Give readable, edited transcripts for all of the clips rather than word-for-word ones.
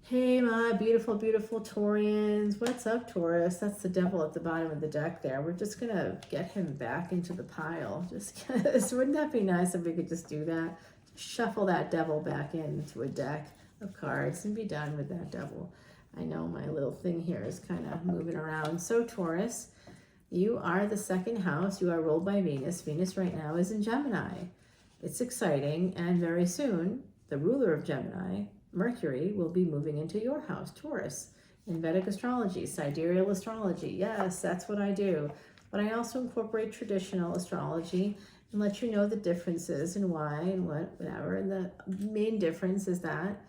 Hey, my beautiful, beautiful Taurians. What's up, Taurus? That's the devil at the bottom of the deck there. We're just going to get him back into the pile. Just because, wouldn't that be nice if we could just do that? Shuffle that devil back into a deck of cards and be done with that devil. I know my little thing here is kind of moving around. So, Taurus, you are the second house. You are ruled by Venus. Venus right now is in Gemini. It's exciting, and very soon, the ruler of Gemini, Mercury, will be moving into your house, Taurus. In Vedic astrology, sidereal astrology, yes, that's what I do. But I also incorporate traditional astrology and let you know the differences and why and whatever. And the main difference is that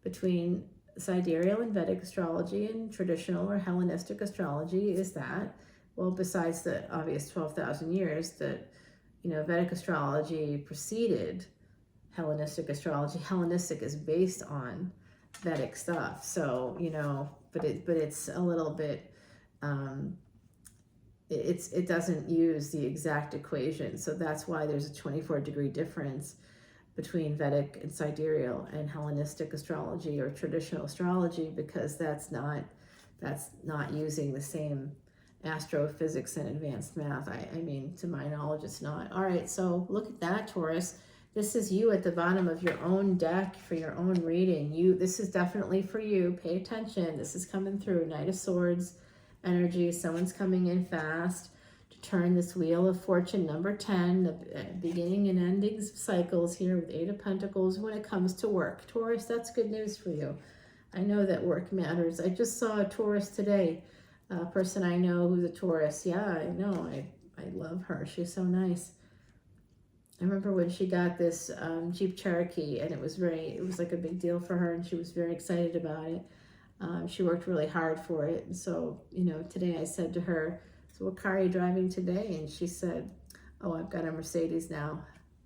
between sidereal and Vedic astrology and traditional or Hellenistic astrology is that, well, besides the obvious 12,000 years that, Vedic astrology preceded Hellenistic astrology. Hellenistic is based on Vedic stuff, so but it's a little bit it doesn't use the exact equation, so that's why there's a 24-degree difference between Vedic and sidereal and Hellenistic astrology or traditional astrology, because that's not using the same astrophysics and advanced math. I mean, to my knowledge, it's not. All right, so look at that, Taurus. This is you at the bottom of your own deck for your own reading. This is definitely for you. Pay attention. This is coming through. Knight of Swords energy. Someone's coming in fast to turn this Wheel of Fortune, number 10, the beginning and endings of cycles here with 8 of Pentacles when it comes to work. Taurus, that's good news for you. I know that work matters. I just saw a Taurus today. A person I know who's a Taurus. Yeah, I know. I love her. She's so nice. I remember when she got this Jeep Cherokee, and it was like a big deal for her, and she was very excited about it. She worked really hard for it. And so, today I said to her, so what car are you driving today? And she said, oh, I've got a Mercedes now.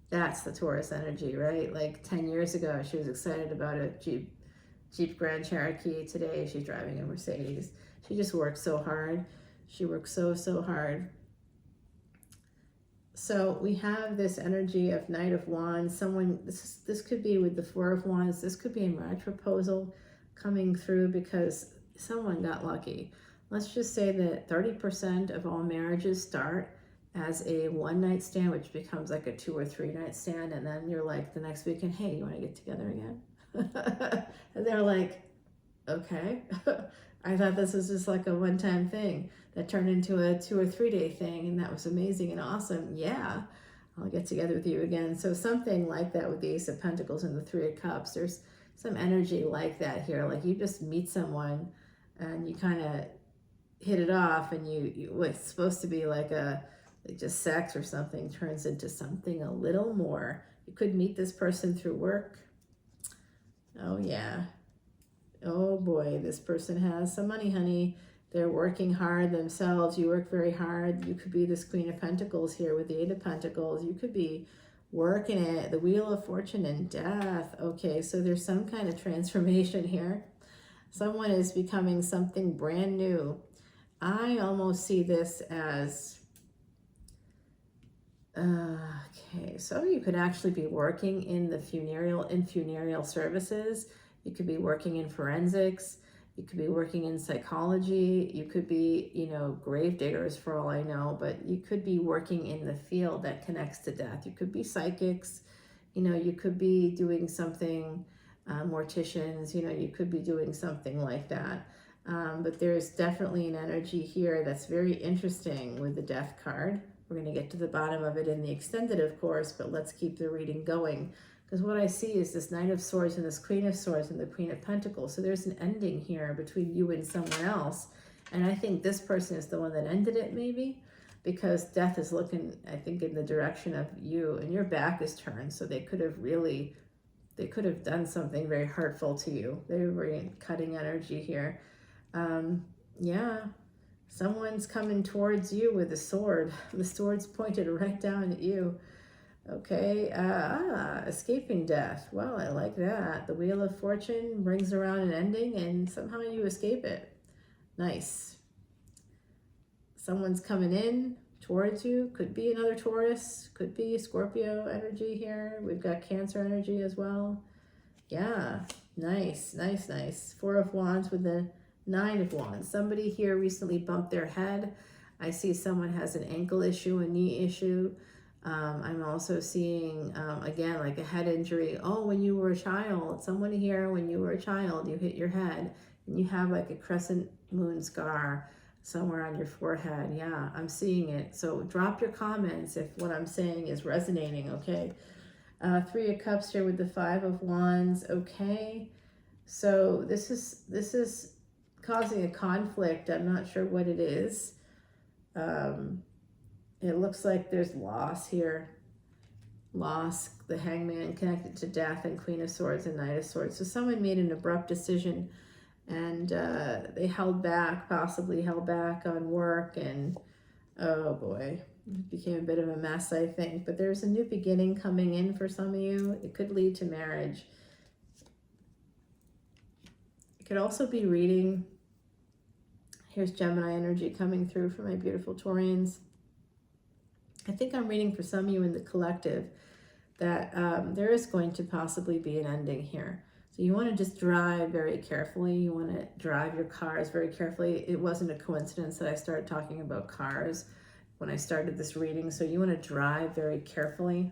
That's the Taurus energy, right? Like 10 years ago, she was excited about a Jeep Grand Cherokee. Today, she's driving a Mercedes. She just worked so hard. She worked so, so hard. So we have this energy of Knight of Wands. This could be with the 4 of Wands. This could be a marriage proposal coming through because someone got lucky. Let's just say that 30% of all marriages start as a one-night stand, which becomes like a 2 or 3 night stand. And then you're like the next weekend, hey, you want to get together again? And they're like, okay. I thought this was just like a one-time thing that turned into a 2 or 3 day thing, and that was amazing and awesome. Yeah, I'll get together with you again. So something like that with the Ace of Pentacles and the 3 of Cups. There's some energy like that here. Like you just meet someone and you kind of hit it off, and what's supposed to be like just sex or something turns into something a little more. You could meet this person through work. Oh yeah. Oh boy, this person has some money, honey. They're working hard themselves. You work very hard. You could be this Queen of Pentacles here with the 8 of Pentacles. You could be working it. The Wheel of Fortune and Death. Okay, so there's some kind of transformation here. Someone is becoming something brand new. I almost see this as, okay, some of you could actually be working in the funereal services. You could be working in forensics. You could be working in psychology. You could be, grave diggers for all I know, but you could be working in the field that connects to death. You could be psychics. You could be doing something, morticians, you could be doing something like that. But there's definitely an energy here that's very interesting with the Death card. We're going to get to the bottom of it in the extended, of course, but let's keep the reading going. Because what I see is this Knight of Swords and this Queen of Swords and the Queen of Pentacles. So there's an ending here between you and someone else. And I think this person is the one that ended it, maybe, because death is looking, I think, in the direction of you, and your back is turned. So they could have done something very hurtful to you. They were cutting energy here. Yeah, someone's coming towards you with a sword. The sword's pointed right down at you. Okay, escaping death. Well, I like that. The Wheel of Fortune brings around an ending and somehow you escape it. Nice. Someone's coming in towards you. Could be another Taurus. Could be Scorpio energy here. We've got Cancer energy as well. Yeah, Nice, nice, nice. Four of Wands with the Nine of Wands. Somebody here recently bumped their head. I see someone has an ankle issue, a knee issue. I'm also seeing, again, like a head injury. Oh, when you were a child, someone here, when you were a child, you hit your head and you have like a crescent moon scar somewhere on your forehead. Yeah, I'm seeing it. So drop your comments if what I'm saying is resonating, okay? Three of Cups here with the Five of Wands. Okay, so this is causing a conflict. I'm not sure what it is. It looks like there's loss here. Loss, the Hangman connected to death, and Queen of Swords and Knight of Swords. So someone made an abrupt decision, and they held back, possibly held back on work, and oh boy, it became a bit of a mess, I think. But there's a new beginning coming in for some of you. It could lead to marriage. It could also be reading. Here's Gemini energy coming through for my beautiful Taurians. I think I'm reading for some of you in the collective that there is going to possibly be an ending here. So you want to just drive very carefully. You want to drive your cars very carefully. It wasn't a coincidence that I started talking about cars when I started this reading. So you want to drive very carefully.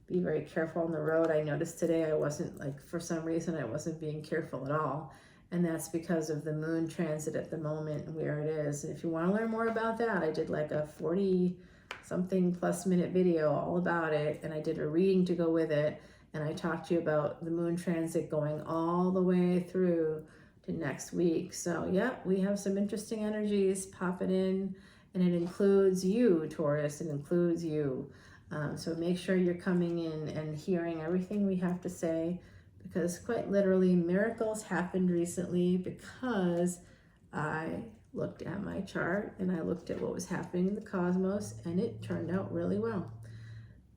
Be very careful on the road. I noticed today I wasn't, like, for some reason, I wasn't being careful at all. And that's because of the moon transit at the moment and where it is. And if you want to learn more about that, I did like a 40-something plus minute video all about it. And I did a reading to go with it. And I talked to you about the moon transit going all the way through to next week. So yeah, we have some interesting energies popping in. And it includes you, Taurus. It includes you. So make sure you're coming in and hearing everything we have to say, because quite literally miracles happened recently because I looked at my chart and I looked at what was happening in the cosmos, and it turned out really well.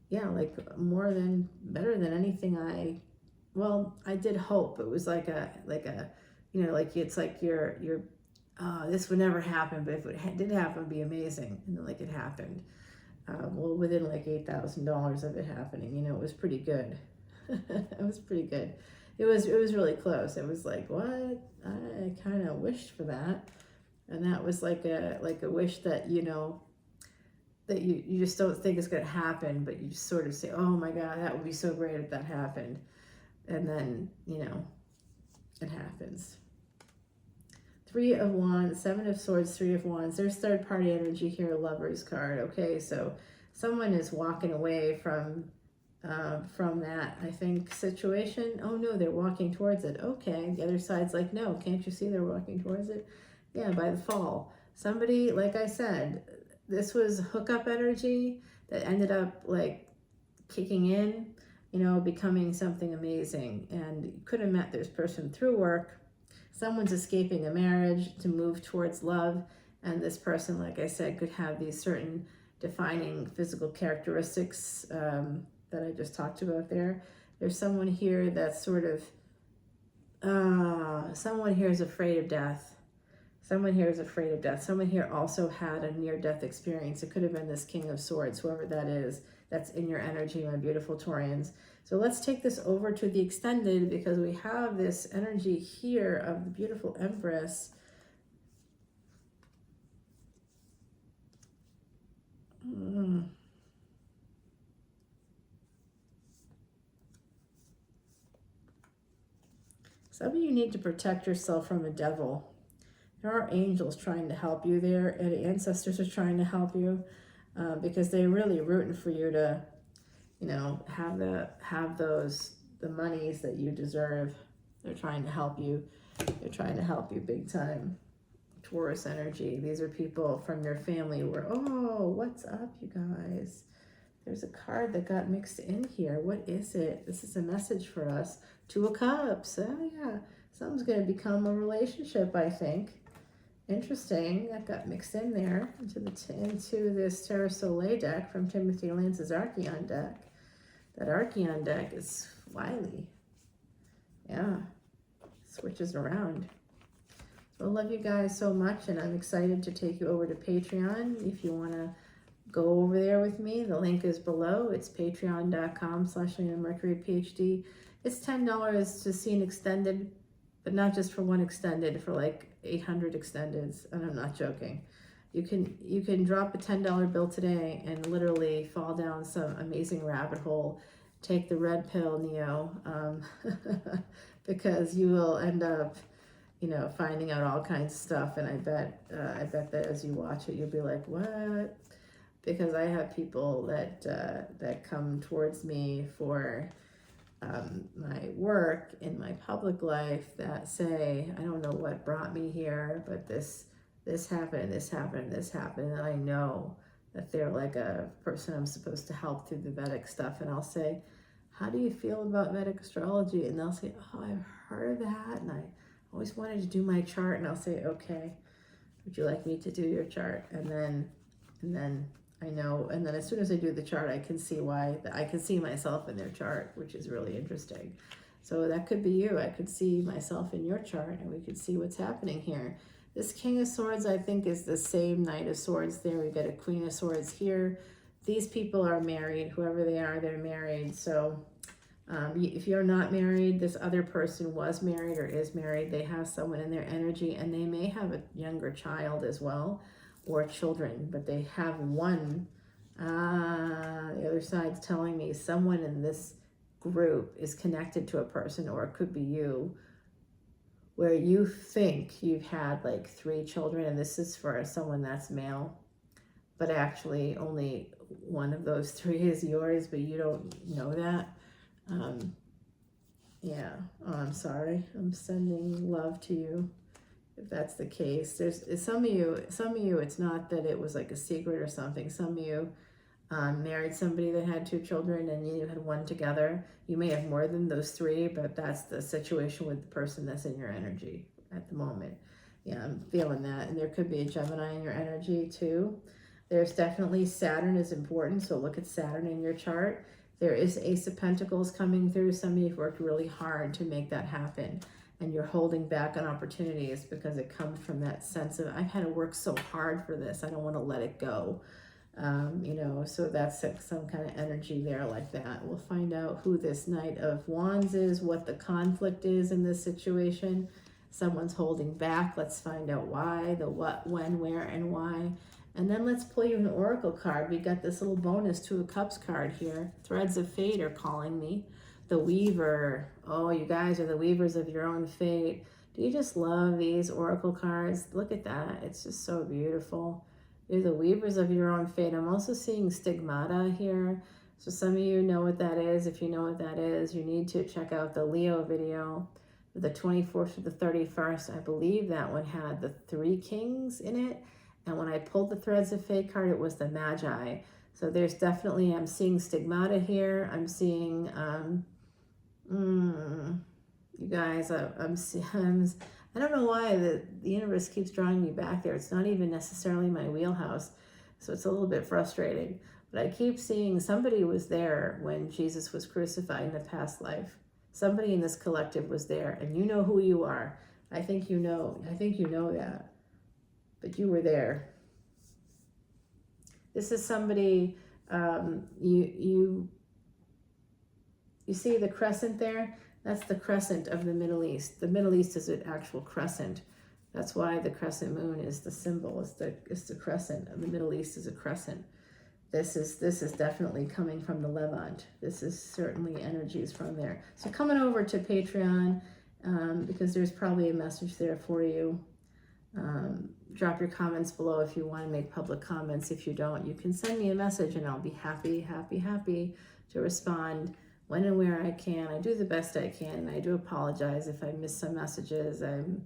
Yeah, like better than anything I did hope. It was like a, you know, like it's like this would never happen, but if it did happen, it'd be amazing. And then like it happened. Well, within like $8,000 of it happening, you know, it was pretty good. It was pretty good. It was really close. It was like, what? I kind of wished for that. And that was like a wish that, you know, that you just don't think is going to happen, but you just sort of say, oh my God, that would be so great if that happened. And then, you know, it happens. Three of Wands, Seven of Swords, Three of Wands. There's third party energy here, Lover's card. Okay, so someone is walking away from that, I think, situation. Oh no, they're walking towards it. Okay, the other side's like, no, can't you see they're walking towards it? Yeah, by the fall. Somebody, like I said, this was hookup energy that ended up like kicking in, you know, becoming something amazing. And you could have met this person through work. Someone's escaping a marriage to move towards love. And this person, like I said, could have these certain defining physical characteristics that I just talked about there. There's someone here that's sort of, someone here is afraid of death. Someone here is afraid of death. Someone here also had a near-death experience. It could have been this King of Swords, whoever that is, that's in your energy, my beautiful Taurians. So let's take this over to the extended, because we have this energy here of the beautiful Empress. Some of you need to protect yourself from a devil. There are angels trying to help you there, and ancestors are trying to help you because they're really rooting for you to, you know, have the monies that you deserve. They're trying to help you. They're trying to help you big time. Taurus energy. These are people from your family where, oh, what's up, you guys? There's a card that got mixed in here. What is it? This is a message for us. Two of Cups. Oh, yeah. Something's going to become a relationship, I think. Interesting. That got mixed in there into this Terra Soleil deck from Timothy Lance's Archeon deck. That Archeon deck is wily. Yeah. Switches around. So I love you guys so much, and I'm excited to take you over to Patreon. If you want to go over there with me, the link is below. It's patreon.com/leonamercuryphd. It's $10 to see an extended, but not just for one extended, for like 800 extendeds, and I'm not joking. You can drop a $10 bill today and literally fall down some amazing rabbit hole. Take the red pill, Neo, because you will end up, finding out all kinds of stuff. And I bet that as you watch it, you'll be like, what? Because I have people that come towards me for my work in my public life that say, I don't know what brought me here, but this happened, this happened, this happened, and I know that they're like a person I'm supposed to help through the Vedic stuff. And I'll say, how do you feel about Vedic astrology? And they'll say, oh, I've heard of that, and I always wanted to do my chart. And I'll say, okay, would you like me to do your chart? And then I know, and then as soon as I do the chart, I can see why, I can see myself in their chart, which is really interesting. So that could be you. I could see myself in your chart, and we could see what's happening here. This King of Swords, I think, is the same Knight of Swords there. We got a Queen of Swords here. These people are married. Whoever they are, they're married. So if you're not married, this other person was married or is married. They have someone in their energy, and they may have a younger child as well, or children, but they have one. The other side's telling me someone in this group is connected to a person, or it could be you, where you think you've had like 3 children, and this is for someone that's male, but actually only one of those 3 is yours, but you don't know that. Yeah, oh, I'm sorry. I'm sending love to you if that's the case. There's some of you, it's not that it was like a secret or something. Some of you married somebody that had 2 children, and you had one together. You may have more than those 3, but that's the situation with the person that's in your energy at the moment. Yeah, I'm feeling that. And there could be a Gemini in your energy too. There's definitely Saturn is important, so look at Saturn in your chart. There is Ace of Pentacles coming through. Some of you have worked really hard to make that happen, and you're holding back on opportunities because it comes from that sense of, I've had to work so hard for this, I don't want to let it go. So that's some kind of energy there like that. We'll find out who this Knight of Wands is, what the conflict is in this situation. Someone's holding back. Let's find out why, the what, when, where, and why. And then let's pull you an oracle card. We got this little bonus 2 of Cups card here. Threads of Fate are calling me. The Weaver. Oh, you guys are the weavers of your own fate. Do you just love these oracle cards? Look at that. It's just so beautiful. You're the weavers of your own fate. I'm also seeing stigmata here. So some of you know what that is. If you know what that is, you need to check out the Leo video. The 24th to the 31st, I believe that one had the 3 kings in it. And when I pulled the Threads of Fate card, it was the Magi. So there's definitely, I'm seeing stigmata here. I'm seeing, you guys, I'm I don't know why the universe keeps drawing me back there. It's not even necessarily my wheelhouse. So it's a little bit frustrating. But I keep seeing somebody was there when Jesus was crucified in a past life. Somebody in this collective was there, and you know who you are. I think you know that. But you were there. This is somebody, you see the crescent there? That's the crescent of the Middle East. The Middle East is an actual crescent. That's why the crescent moon is the symbol. It's the crescent. The Middle East is a crescent. This is definitely coming from the Levant. This is certainly energies from there. So coming over to Patreon, because there's probably a message there for you. Drop your comments below if you want to make public comments. If you don't, you can send me a message, and I'll be happy to respond when and where I can. I do the best I can, and I do apologize if I miss some messages. I'm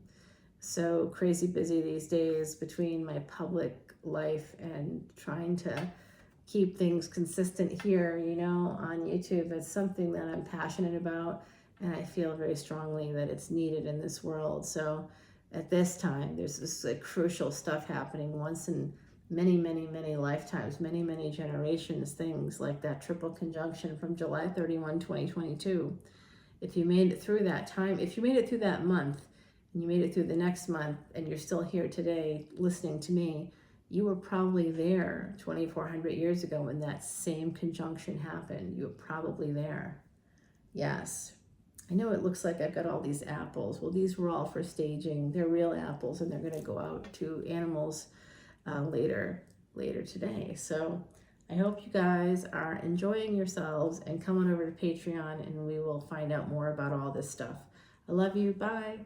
so crazy busy these days between my public life and trying to keep things consistent here, on YouTube. It's something that I'm passionate about, and I feel very strongly that it's needed in this world. So at this time, there's this crucial stuff happening once in many lifetimes, many generations, things like that triple conjunction from July 31, 2022. If you made it through that time, if you made it through that month, and you made it through the next month, and you're still here today listening to me, you were probably there 2,400 years ago when that same conjunction happened. You were probably there. Yes. I know it looks like I've got all these apples. Well, these were all for staging. They're real apples, and they're going to go out to animals later today. So I hope you guys are enjoying yourselves, and come on over to Patreon and we will find out more about all this stuff. I love you. Bye.